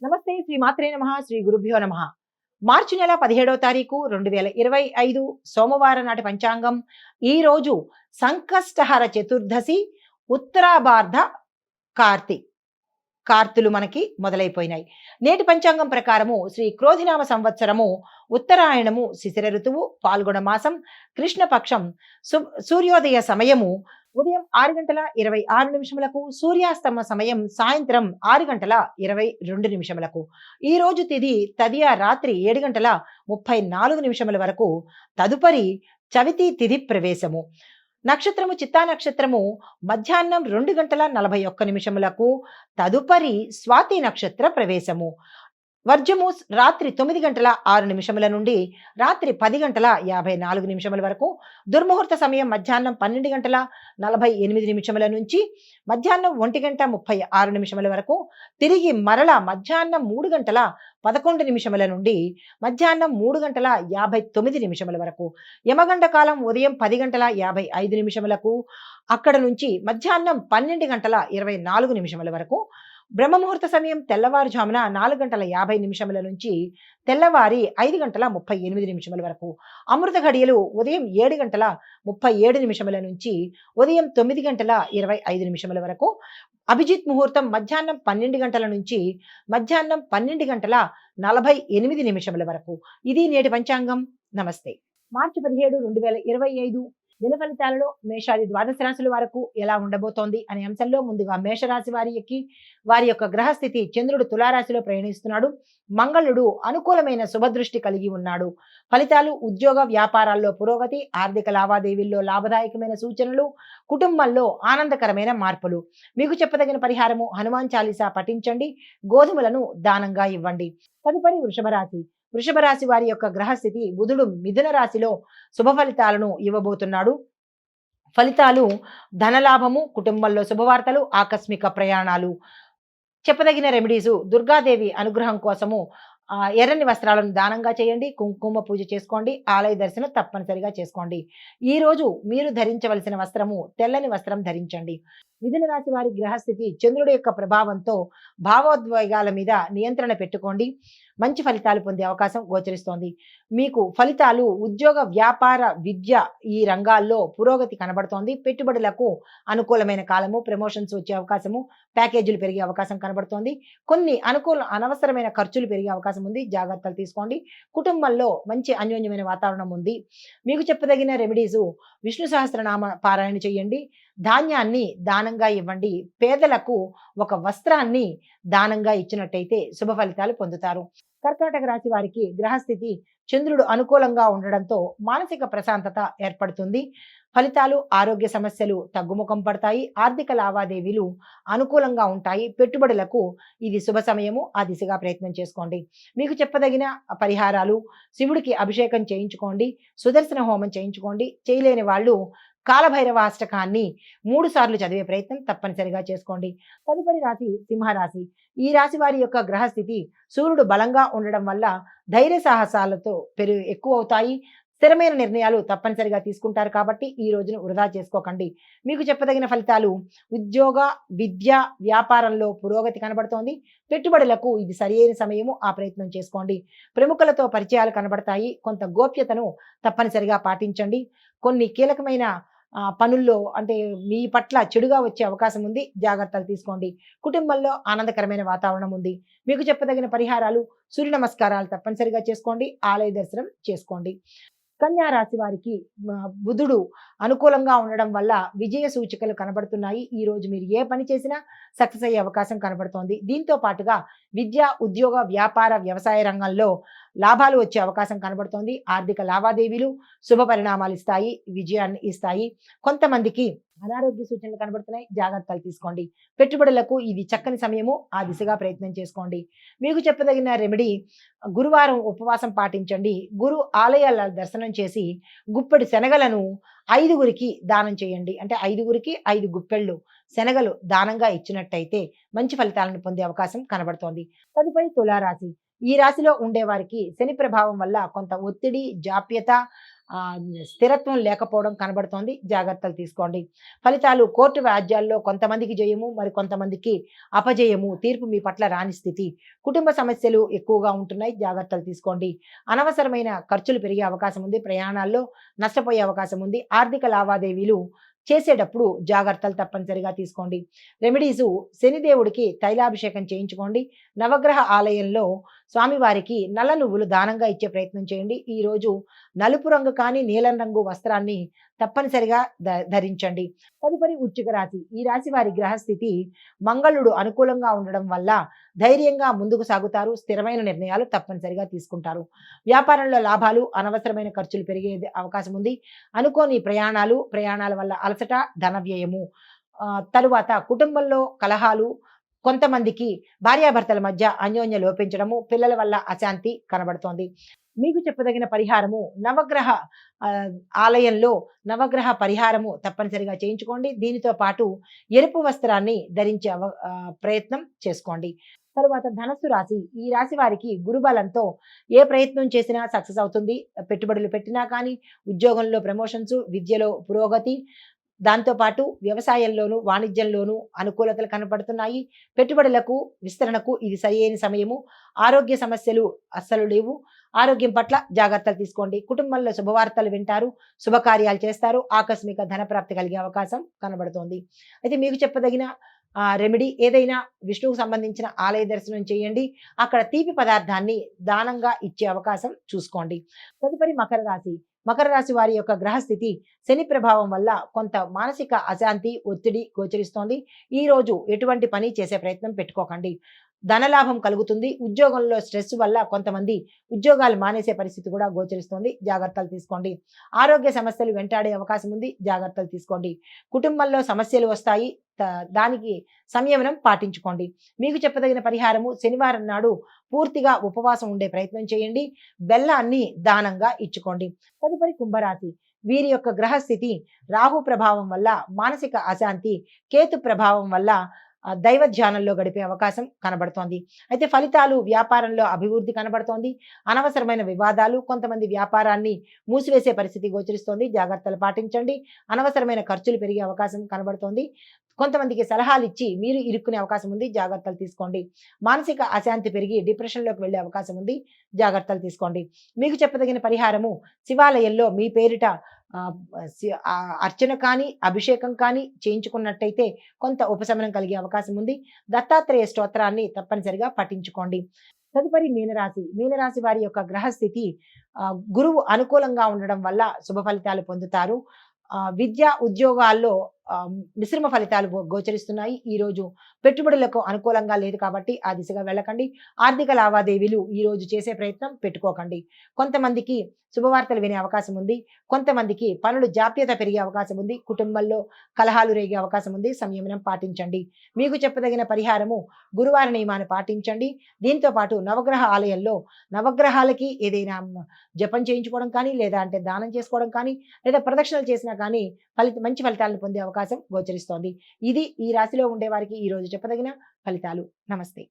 నమస్తే శ్రీ మాత్రే నమః శ్రీ గురుభ్యో నమః. మార్చి నెల 17వ తారీఖు 2025 సోమవారం నాటి పంచాంగం. ఈ రోజు సంకష్టహర చతుర్దశి, ఉత్తరాభాద్ర కార్తీ. కార్తులు మనకి మొదలైపోయినాయి. నేటి పంచాంగం ప్రకారము శ్రీ క్రోధినామ సంవత్సరము ఉత్తరాయణము శిశిర ఋతువు పాల్గొన మాసం కృష్ణపక్షం సూర్యోదయ సమయము ఉదయం 6 గంటల 26 నిమిషములకు, సూర్యాస్తమ సమయం సాయంత్రం 6 గంటల 22 నిమిషములకు. ఈ రోజు తిథి తదియ రాత్రి 7 గంటల 34 నిమిషముల వరకు. తదుపరి చవితి తిథి ప్రవేశము. నక్షత్రము చిత్తా నక్షత్రము మధ్యాహ్నం 2 గంటల 41 నిమిషములకు. తదుపరి స్వాతి నక్షత్ర ప్రవేశము. వర్జము రాత్రి 9 గంటల 6 నిమిషముల నుండి రాత్రి 10 గంటల 54 నిమిషముల వరకు. దుర్ముహూర్త సమయం మధ్యాహ్నం 12 గంటల 48 నిమిషముల నుంచి మధ్యాహ్నం 1 గంట 36 నిమిషముల వరకు. తిరిగి మరల మధ్యాహ్నం 3 గంటల 11 నిమిషముల నుండి మధ్యాహ్నం 3 గంటల 59 నిమిషముల వరకు. యమగండ కాలం ఉదయం 10 గంటల 55 నిమిషములకు, అక్కడ నుంచి మధ్యాహ్నం 12 గంటల 24 నిమిషముల వరకు. బ్రహ్మముహూర్త సమయం తెల్లవారుజామున 4 గంటల 50 నిమిషముల నుంచి తెల్లవారి 5 గంటల 38 నిమిషముల వరకు. అమృత ఘడియలు ఉదయం 7 గంటల 37 నిమిషముల నుంచి ఉదయం 9 గంటల 25 నిమిషముల వరకు. అభిజిత్ ముహూర్తం మధ్యాహ్నం 12 గంటల నుంచి మధ్యాహ్నం 12 గంటల 48 నిమిషముల వరకు. ఇది నేటి పంచాంగం. నమస్తే. మార్చి 17, 2025 దిన ఫలితాలలో మేషాది ద్వాదశ రాశుల వరకు ఎలా ఉండబోతోంది అనే అంశంలో ముందుగా మేషరాశి వారి యొక్క గ్రహస్థితి. చంద్రుడు తులారాశిలో ప్రయాణిస్తున్నాడు. మంగళుడు అనుకూలమైన శుభదృష్టి కలిగి ఉన్నాడు. ఫలితాలు ఉద్యోగ వ్యాపారాల్లో పురోగతి, ఆర్థిక లావాదేవీల్లో లాభదాయకమైన సూచనలు, కుటుంబంలో ఆనందకరమైన మార్పులు. మీకు చెప్పదగిన పరిహారము హనుమాన్ చాలీసా పఠించండి, గోధుమలను దానంగా ఇవ్వండి. తదుపరి వృషభ రాశి. వృషభ రాశి వారి యొక్క గ్రహస్థితి. బుధుడు మిథున రాశిలో శుభ ఫలితాలను ఇవ్వబోతున్నాడు. ఫలితాలు ధనలాభము, కుటుంబంలో శుభవార్తలు, ఆకస్మిక ప్రయాణాలు. చెప్పదగిన రెమెడీసు దుర్గాదేవి అనుగ్రహం కోసము ఎర్రని వస్త్రాలను దానంగా చేయండి, కుంకుమ పూజ చేసుకోండి, ఆలయ దర్శనం తప్పనిసరిగా చేసుకోండి. ఈ రోజు మీరు ధరించవలసిన వస్త్రము తెల్లని వస్త్రం ధరించండి. మిథున రాశి వారి గ్రహస్థితి. చంద్రుడి యొక్క ప్రభావంతో భావోద్వేగాల మీద నియంత్రణ పెట్టుకోండి. మంచి ఫలితాలు పొందే అవకాశం గోచరిస్తోంది. మీకు ఫలితాలు ఉద్యోగ వ్యాపార విద్య ఈ రంగాల్లో పురోగతి కనబడుతోంది. పెట్టుబడులకు అనుకూలమైన కాలము, ప్రమోషన్స్ వచ్చే అవకాశము, ప్యాకేజీలు పెరిగే అవకాశం కనబడుతోంది. కొన్ని అనవసరమైన ఖర్చులు పెరిగే అవకాశం ఉంది. జాగ్రత్తలు తీసుకోండి. కుటుంబంలో మంచి అన్యోన్యమైన వాతావరణం ఉంది. మీకు చెప్పదగిన రెమెడీసు విష్ణు సహస్రనామ పారాయణ చేయండి, ధాన్యాన్ని దానంగా ఇవ్వండి, పేదలకు ఒక వస్త్రాన్ని దానంగా ఇచ్చినట్టయితే శుభ ఫలితాలు పొందుతారు. కర్కాటక రాశి వారికి గ్రహస్థితి. చంద్రుడు అనుకూలంగా ఉండడంతో మానసిక ప్రశాంతత ఏర్పడుతుంది. ఫలితాలు ఆరోగ్య సమస్యలు తగ్గుముఖం పడతాయి. ఆర్థిక లావాదేవీలు అనుకూలంగా ఉంటాయి. పెట్టుబడులకు ఇది శుభ సమయము. ఆ దిశగా ప్రయత్నం చేసుకోండి. మీకు చెప్పదగిన పరిహారాలు శివుడికి అభిషేకం చేయించుకోండి, సుదర్శన హోమం చేయించుకోండి. చేయలేని వాళ్ళు కాలభైరవ అష్టకాన్ని 3 సార్లు చదివే ప్రయత్నం తప్పనిసరిగా చేసుకోండి. తదుపరి రాశి సింహరాశి. ఈ రాశి వారి యొక్క గ్రహస్థితి. సూర్యుడు బలంగా ఉండడం వల్ల ధైర్య సాహసాలతో ఎక్కువ అవుతాయి. స్థిరమైన నిర్ణయాలు తప్పనిసరిగా తీసుకుంటారు కాబట్టి ఈ రోజును వృధా చేసుకోకండి. మీకు చెప్పదగిన ఫలితాలు ఉద్యోగ విద్య వ్యాపారంలో పురోగతి కనబడుతోంది. పెట్టుబడులకు ఇది సరియైన సమయము. ఆ ప్రయత్నం చేసుకోండి. ప్రముఖులతో పరిచయాలు కనబడతాయి. కొంత గోప్యతను తప్పనిసరిగా పాటించండి. కొన్ని కీలకమైన పనుల్లో అంటే మీ పట్ల చెడుగా వచ్చే అవకాశం ఉంది. జాగ్రత్తలు తీసుకోండి. కుటుంబంలో ఆనందకరమైన వాతావరణం ఉంది. మీకు చెప్పదగిన పరిహారాలు సూర్య నమస్కారాలు తప్పనిసరిగా చేసుకోండి, ఆలయ దర్శనం చేసుకోండి. కన్యా రాశి వారికి బుధుడు అనుకూలంగా ఉండడం వల్ల విజయ సూచికలు కనబడుతున్నాయి. ఈ రోజు మీరు ఏ పని చేసినా సక్సెస్ అయ్యే అవకాశం కనబడుతోంది. దీంతో పాటుగా విద్య, ఉద్యోగ, వ్యాపార, వ్యవసాయ రంగంలో లాభాలు వచ్చే అవకాశం కనబడుతోంది. ఆర్థిక లావాదేవీలు శుభ పరిణామాలు ఇస్తాయి, విజయాన్ని ఇస్తాయి. కొంతమందికి అనారోగ్య సూచనలు కనబడుతున్నాయి. జాగ్రత్తలు తీసుకోండి. పెట్టుబడులకు ఇది చక్కని సమయము. ఆ దిశగా ప్రయత్నం చేసుకోండి. మీకు చెప్పదగిన రెమెడీ గురువారం ఉపవాసం పాటించండి. గురు ఆలయాల దర్శనం చేసి గుప్పెడు శనగలను 5గురికి దానం చేయండి. అంటే 5గురికి 5 గుప్పెళ్ళు శనగలు దానంగా ఇచ్చినట్టయితే మంచి ఫలితాలను పొందే అవకాశం కనబడుతోంది. తదుపరి తులారాశి. ఈ రాశిలో ఉండేవారికి శని ప్రభావం వల్ల కొంత ఒత్తిడి, జాప్యత, స్థిరత్వం లేకపోవడం కనబడుతోంది. జాగ్రత్తలు తీసుకోండి. ఫలితాలు కోర్టు వ్యాజ్యాల్లో కొంతమందికి జయము, మరి కొంతమందికి అపజయము. తీర్పు మీ పట్ల రాని స్థితి. కుటుంబ సమస్యలు ఎక్కువగా ఉంటున్నాయి. జాగ్రత్తలు తీసుకోండి. అనవసరమైన ఖర్చులు పెరిగే అవకాశం ఉంది. ప్రయాణాల్లో నష్టపోయే అవకాశం ఉంది. ఆర్థిక లావాదేవీలు చేసేటప్పుడు జాగ్రత్తలు తప్పనిసరిగా తీసుకోండి. రెమెడీసు శనిదేవుడికి తైలాభిషేకం చేయించుకోండి. నవగ్రహ ఆలయంలో స్వామివారికి నల్ల నువ్వులు దానంగా ఇచ్చే ప్రయత్నం చేయండి. ఈరోజు నలుపు రంగు కానీ నీలం రంగు వస్త్రాన్ని తప్పనిసరిగా ధరించండి. తదుపరి వృశ్చిక రాశి. ఈ రాశి వారి గ్రహస్థితి మంగళుడు అనుకూలంగా ఉండడం వల్ల ధైర్యంగా ముందుకు సాగుతారు. స్థిరమైన నిర్ణయాలు తప్పనిసరిగా తీసుకుంటారు. వ్యాపారంలో లాభాలు, అనవసరమైన ఖర్చులు పెరిగే అవకాశం ఉంది. అనుకోని ప్రయాణాల వల్ల అలసట, ధన వ్యయము. తరువాత కుటుంబంలో కలహాలు, కొంతమందికి భార్యాభర్తల మధ్య అన్యోన్య లోపించడము, పిల్లల వల్ల అశాంతి కనబడుతోంది. మీకు చెప్పదగిన పరిహారము నవగ్రహ ఆలయంలో నవగ్రహ పరిహారము తప్పనిసరిగా చేయించుకోండి. దీనితో పాటు ఎరుపు వస్త్రాన్ని ధరించే ప్రయత్నం చేసుకోండి. తరువాత ధనస్సు రాశి. ఈ రాశి వారికి గురుబలంతో ఏ ప్రయత్నం చేసినా సక్సెస్ అవుతుంది. పెట్టుబడులు పెట్టినా కానీ, ఉద్యోగంలో ప్రమోషన్స్, విద్యలో పురోగతి, దాంతోపాటు వ్యవసాయంలోను, వాణిజ్యంలోను అనుకూలతలు కనపడుతున్నాయి. పెట్టుబడులకు, విస్తరణకు ఇది సరియైన సమయము. ఆరోగ్య సమస్యలు అస్సలు లేవు. ఆరోగ్యం పట్ల జాగ్రత్తలు తీసుకోండి. కుటుంబంలో శుభవార్తలు వింటారు. శుభకార్యాలు చేస్తారు. ఆకస్మిక ధన ప్రాప్తి కలిగే అవకాశం కనబడుతోంది. అయితే మీకు చెప్పదగిన రెమెడీ ఏదైనా విష్ణువుకు సంబంధించిన ఆలయ దర్శనం చేయండి. అక్కడ తీపి పదార్థాన్ని దానంగా ఇచ్చే అవకాశం చూసుకోండి. తదుపరి మకర రాశి. మకర రాశి వారి యొక్క గ్రహస్థితి శని ప్రభావం వల్ల కొంత మానసిక అశాంతి, ఒత్తిడి గోచరిస్తోంది. ఈ రోజు ఎటువంటి పని చేసే ప్రయత్నం పెట్టుకోకండి. ధనలాభం కలుగుతుంది. ఉద్యోగంలో స్ట్రెస్ వల్ల కొంతమంది ఉద్యోగాలు మానేసే పరిస్థితి కూడా గోచరిస్తోంది. జాగ్రత్తలు తీసుకోండి. ఆరోగ్య సమస్యలు వెంటాడే అవకాశం ఉంది. జాగ్రత్తలు తీసుకోండి. కుటుంబంలో సమస్యలు వస్తాయి. దానికి సంయమనం పాటించుకోండి. మీకు చెప్పదగిన పరిహారము శనివారం నాడు పూర్తిగా ఉపవాసం ఉండే ప్రయత్నం చేయండి. బెల్లాన్ని దానంగా ఇచ్చుకోండి. తదుపరి కుంభరాశి. వీరి యొక్క గ్రహస్థితి రాహు ప్రభావం వల్ల మానసిక అశాంతి, కేతు ప్రభావం వల్ల దైవ ధ్యానంలో గడిపే అవకాశం కనబడుతోంది. అయితే ఫలితాలు వ్యాపారంలో అభివృద్ధి కనబడుతోంది. అనవసరమైన వివాదాలు, కొంతమంది వ్యాపారాన్ని మూసివేసే పరిస్థితి గోచరిస్తోంది. జాగ్రత్తలు పాటించండి. అనవసరమైన ఖర్చులు పెరిగే అవకాశం కనబడుతోంది. కొంతమందికి సలహాలు ఇచ్చి మీరు ఇరుక్కునే అవకాశం ఉంది. జాగ్రత్తలు తీసుకోండి. మానసిక అశాంతి పెరిగి డిప్రెషన్లోకి వెళ్ళే అవకాశం ఉంది. జాగ్రత్తలు తీసుకోండి. మీకు చెప్పదగిన పరిహారము శివాలయంలో మీ పేరిట అర్చన కానీ, అభిషేకం కానీ చేయించుకున్నట్టయితే కొంత ఉపశమనం కలిగే అవకాశం ఉంది. దత్తాత్రేయ స్తోత్రాన్ని తప్పనిసరిగా పఠించుకోండి. తదుపరి మీనరాశి. మీనరాశి వారి యొక్క గ్రహస్థితి గురువు అనుకూలంగా ఉండడం వల్ల శుభ ఫలితాలు పొందుతారు. విద్య, ఉద్యోగాల్లో మిశ్రమ ఫలితాలు గోచరిస్తున్నాయి. ఈరోజు పెట్టుబడులకు అనుకూలంగా లేదు కాబట్టి ఆ దిశగా వెళ్ళకండి. ఆర్థిక లావాదేవీలు ఈరోజు చేసే ప్రయత్నం పెట్టుకోకండి. కొంతమందికి శుభవార్తలు వినే అవకాశం ఉంది. కొంతమందికి పనులు జాప్యత పెరిగే అవకాశం ఉంది. కుటుంబంలో కలహాలు రేగే అవకాశం ఉంది. సంయమనం పాటించండి. మీకు చెప్పదగిన పరిహారము గురువార నియమాన్ని పాటించండి. దీంతో పాటు నవగ్రహ ఆలయంలో నవగ్రహాలకి ఏదైనా జపం చేయించుకోవడం కానీ, లేదా అంటే దానం చేసుకోవడం కానీ, లేదా ప్రదక్షిణలు చేసినా కానీ మంచి ఫలితాలను పొందే అవకాశం గోచరిస్తోంది. ఇది ఈ రాశిలో ఉండే వారికి ఈ రోజు చెప్పదగిన ఫలితాలు. నమస్తే.